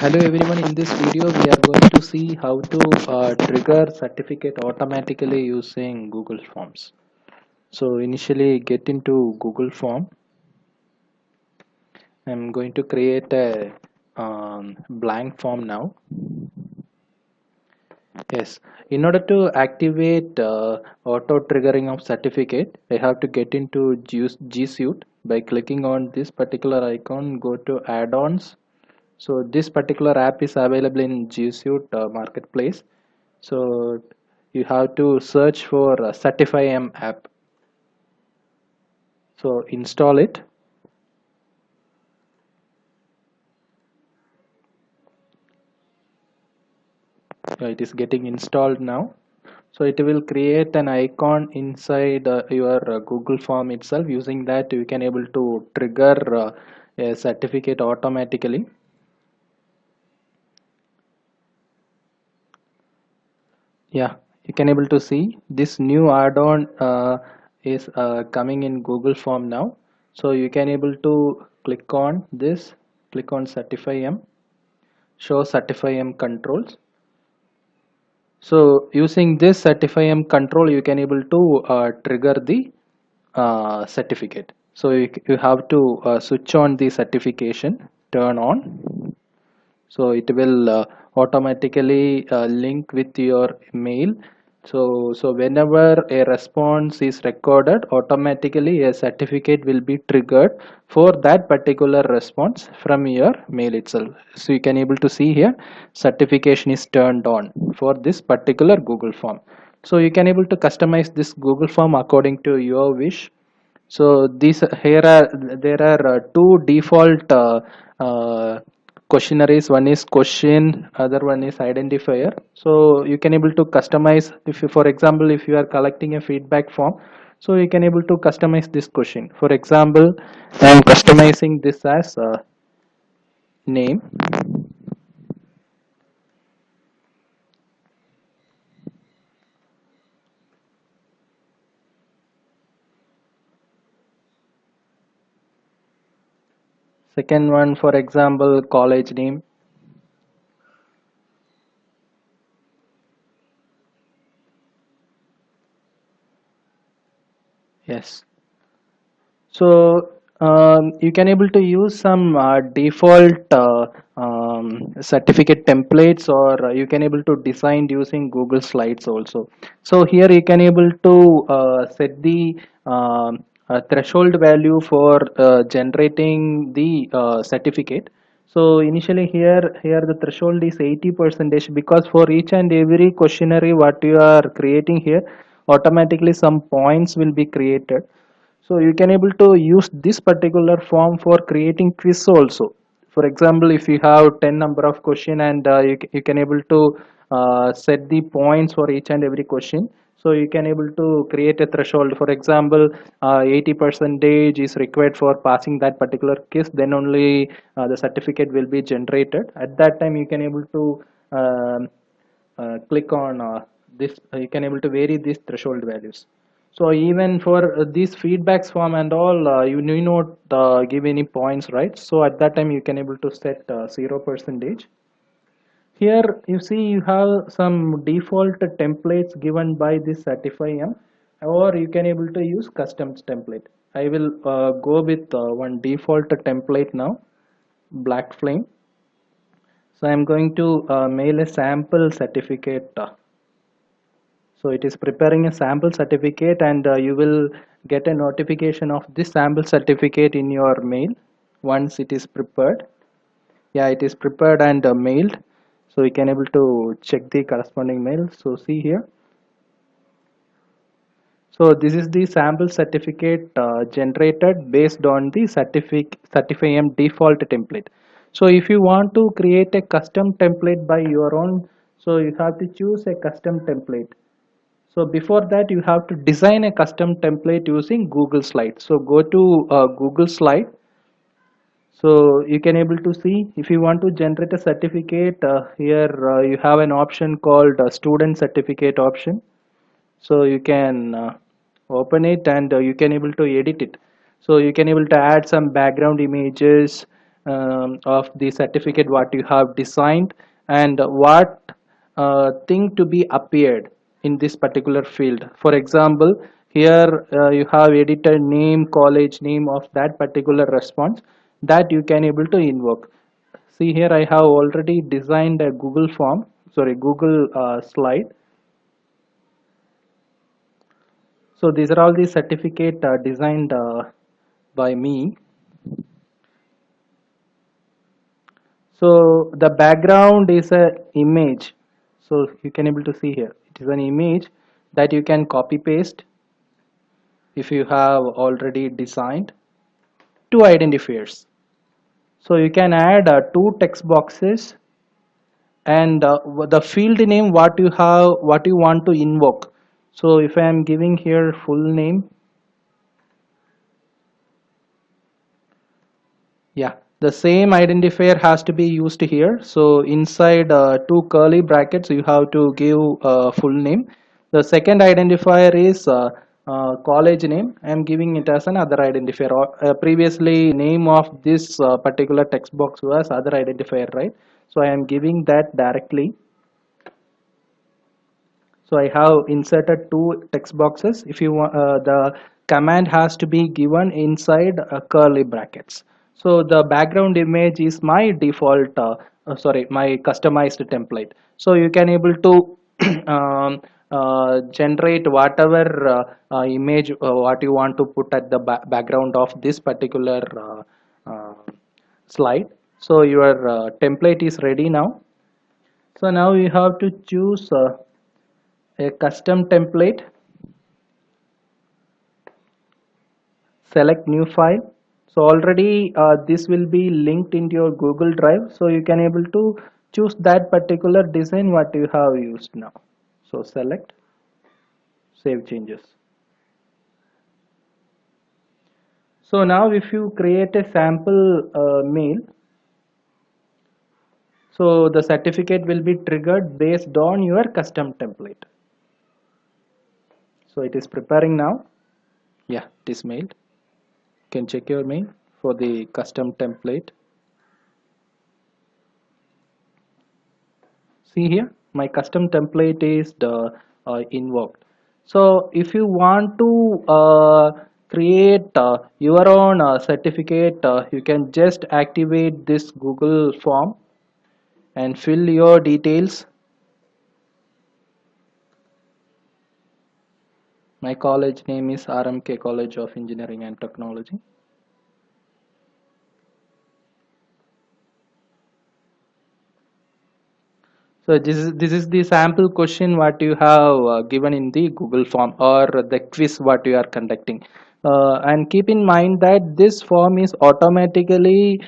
Hello everyone, in this video we are going to see how to trigger certificate automatically using Google Forms. So initially get into Google Form. I'm going to create a blank form now. Yes, in order to activate auto triggering of certificate, I have to get into G Suite by clicking on this particular icon, go to add-ons. So this particular app is available in G Suite marketplace. So you have to search for CertifyM app. So install it. It is getting installed now. So it will create an icon inside your Google form itself. Using that you can able to trigger a certificate automatically. Yeah, you can able to see this new add-on is coming in Google form now. So you can able to click on this, click on CertifyM, show CertifyM controls. So using this CertifyM control, you can able to trigger the certificate. So you have to switch on the certification, turn on. So it will automatically link with your mail. So whenever a response is recorded, automatically a certificate will be triggered for that particular response from your mail itself. So you can able to see here certification is turned on for this particular Google form. So you can able to customize this Google form according to your wish. So these here are there are two default questionnaires. One is question, other one is identifier. So you can able to customize if you, for example, if you are collecting a feedback form, so you can able to customize this question. For example, I am customizing this as name. Second one, for example, college name. Yes. So you can able to use some default certificate templates, or you can able to design using Google Slides also. So here you can able to set the threshold value for generating the certificate. So initially here the threshold is 80 percentage, because for each and every questionnaire what you are creating here, automatically some points will be created. So you can able to use this particular form for creating quiz also. For example, if you have 10 number of question, and you can able to set the points for each and every question. So you can able to create a threshold. For example, 80 percentage is required for passing that particular quiz, then only the certificate will be generated. At that time you can able to click on this. You can able to vary these threshold values. So even for these feedbacks form and all, you need not give any points, right? So at that time you can able to set 0 percentage. Here you see you have some default templates given by this CertifyM, or you can able to use custom template. I will go with one default template now, black flame. So I'm going to mail a sample certificate. So it is preparing a sample certificate, and you will get a notification of this sample certificate in your mail once it is prepared. Yeah, it is prepared and mailed. So you can able to check the corresponding mail. So see here. So this is the sample certificate generated based on the CertifyM default template. So if you want to create a custom template by your own, so you have to choose a custom template. So before that you have to design a custom template using Google Slide. So go to Google Slide. So you can able to see if you want to generate a certificate, here you have an option called student certificate option. So you can open it, and you can able to edit it. So you can able to add some background images, of the certificate what you have designed, and what thing to be appeared in this particular field. For example, here you have editor name, college name of that particular response that you can able to invoke. See here, I have already designed a Google form, sorry, Google slide. So these are all the certificate designed by me. So the background is a image. So you can able to see here. It is an image that you can copy paste if you have already designed two identifiers. So you can add two text boxes, and the field name what you have, what you want to invoke. So if I am giving here full name, yeah, the same identifier has to be used here. So inside two curly brackets you have to give full name. The second identifier is college name. I am giving it as an other identifier. Previously name of this particular text box was other identifier, right? So I am giving that directly. So I have inserted two text boxes. If you want, the command has to be given inside curly brackets. So the background image is my default, sorry, my customized template. So you can able to generate whatever image what you want to put at the background of this particular slide. So your template is ready now. So now you have to choose a custom template, select new file. So already this will be linked into your Google Drive, so you can able to choose that particular design what you have used now. So select, save changes. So now if you create a sample mail, so the certificate will be triggered based on your custom template. So it is preparing now. Yeah, it is mailed. You can check your mail for the custom template. See here, my custom template is the invoked. So if you want to create your own certificate, you can just activate this Google form and fill your details. My college name is RMK College of Engineering and Technology. So this is the sample question what you have given in the Google form or the quiz what you are conducting. And keep in mind that this form is automatically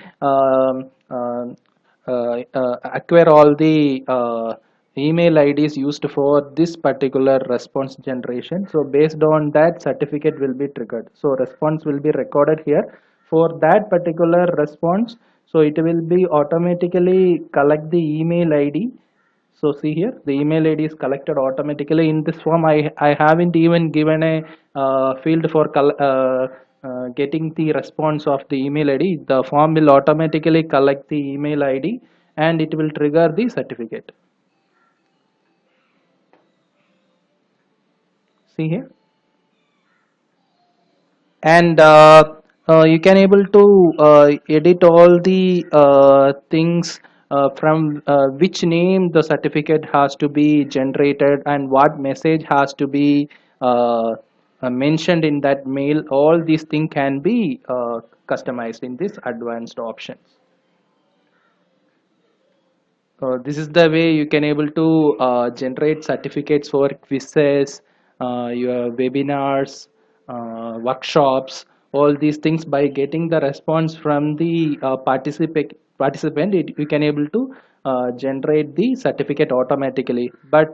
acquire all the email IDs used for this particular response generation. So based on that, certificate will be triggered. So response will be recorded here for that particular response. So it will be automatically collect the email ID. So see here, the email ID is collected automatically in this form. I haven't even given a field for getting the response of the email ID. The form will automatically collect the email ID and it will trigger the certificate. See here, and you can able to edit all the things from which name the certificate has to be generated and what message has to be mentioned in that mail. All these things can be customized in this advanced options. This is the way you can able to generate certificates for quizzes, your webinars, workshops, all these things by getting the response from the participant. You can able to generate the certificate automatically. But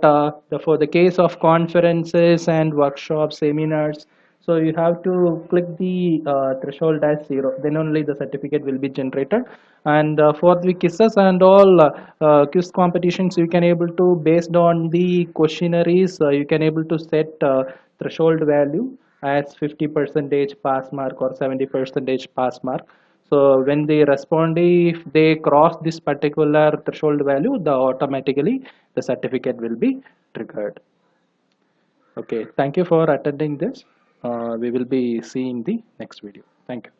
for the case of conferences and workshops, seminars, so you have to click the threshold as 0, then only the certificate will be generated. And for the quizzes and all quiz competitions, you can able to, based on the questionnaires, you can able to set threshold value as 50 percentage pass mark or 70 percentage pass mark. So when they respond, if they cross this particular threshold value, the automatically the certificate will be triggered. Okay, thank you for attending this. We will be seeing the next video. Thank you.